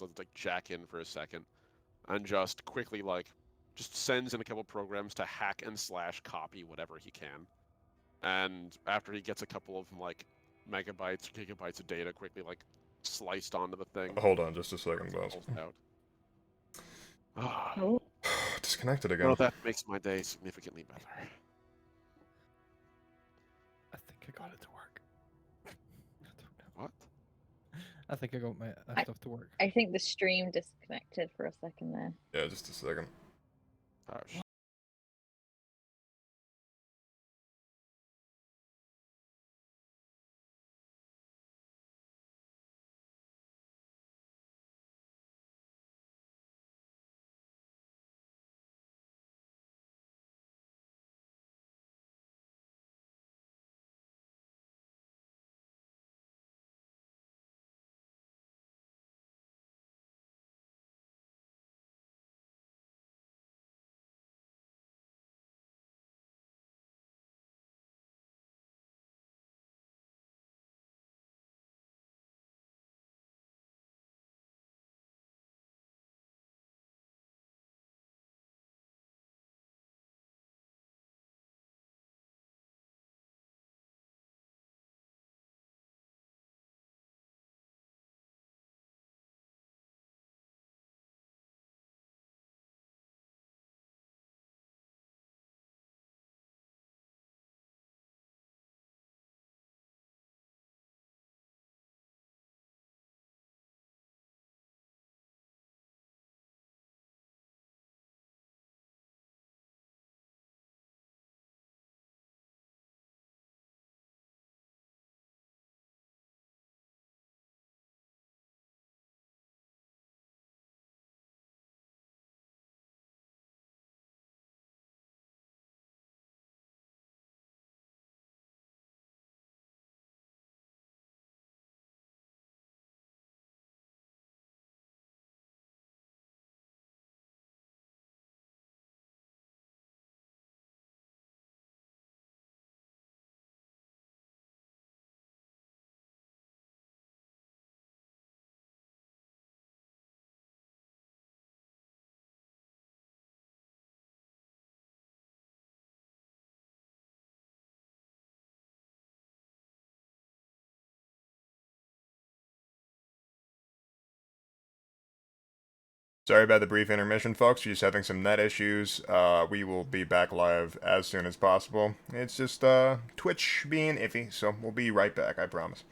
like jack in for a second and just quickly just sends in a couple programs to hack and slash copy whatever he can. And after he gets a couple of megabytes or gigabytes of data quickly sliced onto the thing, Hold on just a second, boss. pulls it out. Ah, Oh, Disconnected well, again. that makes my day significantly better. I think I got it to work. I don't know. What? I think I got my stuff to work. I think the stream disconnected for a second there. Yeah, just a second. Oh, Sorry about the brief intermission, folks. We're just having some net issues. We will be back live as soon as possible. It's just Twitch being iffy, so we'll be right back, I promise.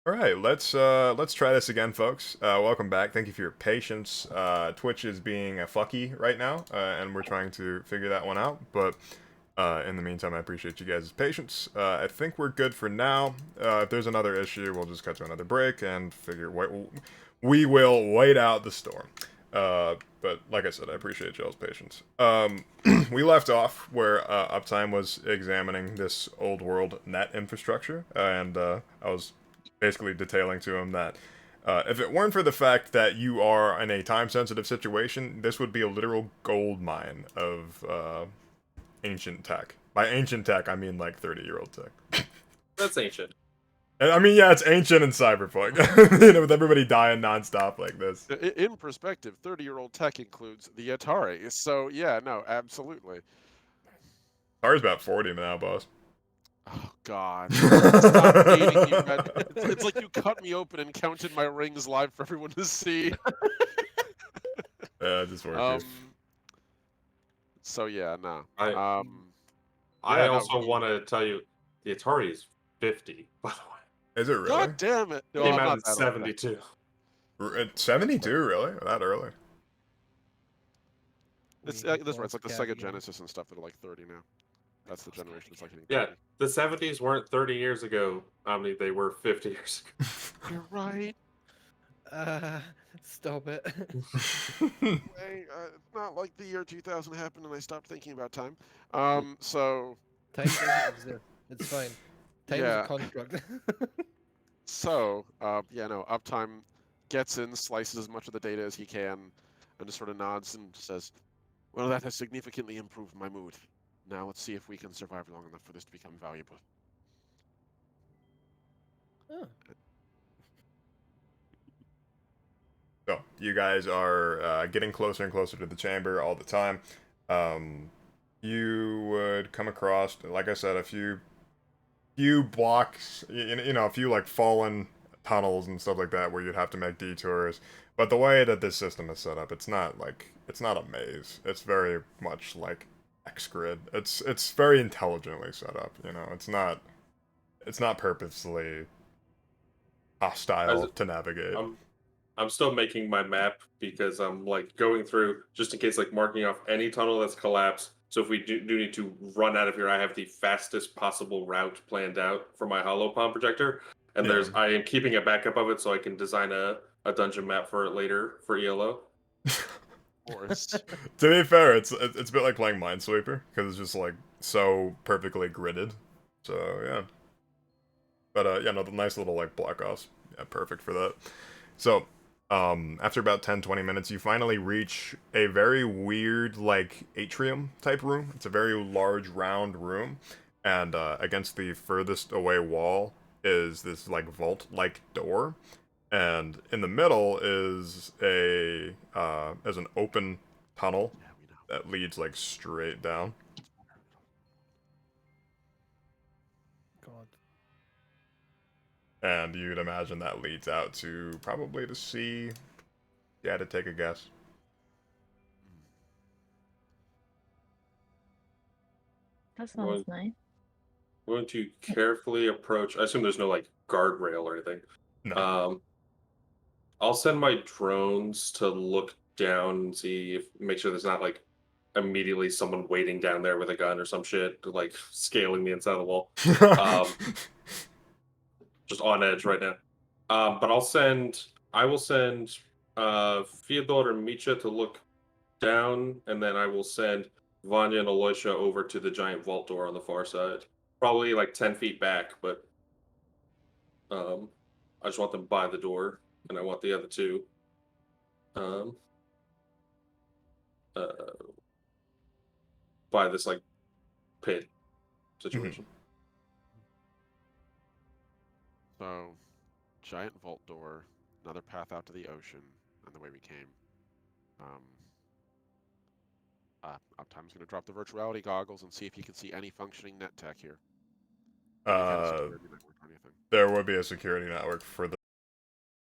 All right, let's try this again, folks. Welcome back. Thank you for your patience. Twitch is being a fucky right now, and we're trying to figure that one out. But in the meantime, I appreciate you guys' patience. I think we're good for now. If there's another issue, we'll just cut to another break and we will wait out the storm. But like I said, I appreciate y'all's patience. We left off where Uptime was examining this old world net infrastructure, and I was basically detailing to him that if it weren't for the fact that you are in a time-sensitive situation, this would be a literal gold mine of ancient tech. By ancient tech, I mean like 30-year-old tech. That's ancient. I mean, yeah, it's ancient in Cyberpunk. You know, with everybody dying nonstop like this. In perspective, 30-year-old tech includes the Atari. So yeah, no, absolutely. Atari's about 40 now, boss. Oh God! Stop dating you, man. It's like you cut me open and counted my rings live for everyone to see. Yeah, just works. So yeah, no. I yeah, no, also want to tell you, the Atari is 50, by the way. Is it really? God damn it! No, Came I'm out not in that old. 72. 72, really? That early? That's right. It's like the Sega Genesis and stuff that are like 30 now. That's the generation that's like hitting 30. Yeah, the 70s weren't 30 years ago, Omni. They were 50 years ago. You're right. Stop it. Hey, it's not like the year 2000 happened and I stopped thinking about time. So Time doesn't exist. It's fine. Time is Yeah. a construct. So, yeah, no, Uptime gets in, slices as much of the data as he can, and just sort of nods and says, well, that has significantly improved my mood. Now let's see if we can survive long enough for this to become valuable. Oh. So, you guys are getting closer and closer to the chamber all the time. You would come across, like I said, a few blocks, you know, a few like fallen tunnels and stuff like that where you'd have to make detours. But the way that this system is set up, it's not a maze. It's very much like X-Grid. It's very intelligently set up, you know. It's not purposely hostile to navigate. I'm still making my map because I'm like going through just in case, like marking off any tunnel that's collapsed. So if we do need to run out of here, I have the fastest possible route planned out for my hollow palm projector. And Yeah. I am keeping a backup of it so I can design a dungeon map for it later for ELO. Of course. To be fair, it's a bit like playing Minesweeper because it's just like so perfectly gridded. So yeah. But yeah, no, the nice little like block offs, yeah, perfect for that. So after about 10-20 minutes, you finally reach a very weird like atrium type room. It's a very large round room, and against the furthest away wall is this like vault like door. And in the middle is an open tunnel Yeah, we know. that leads like straight down. God. And you'd imagine that leads out to probably the sea. Yeah, to take a guess. That sounds nice. I'm going to carefully approach. I assume there's no like guardrail or anything. No. I'll send my drones to look down and make sure there's not like immediately someone waiting down there with a gun or some shit, like scaling the inside of the wall. Just on edge right now. But I will send Fyodor and Misha to look down, and then I will send Vanya and Aloysia over to the giant vault door on the far side. Probably like 10 feet back, but I just want them by the door, and I want the other two by this like pit situation. So, giant vault door, another path out to the ocean, and the way we came. Uptime's going to drop the virtuality goggles and see if he can see any functioning net tech here. Any kind of security network or anything. There would be a security network for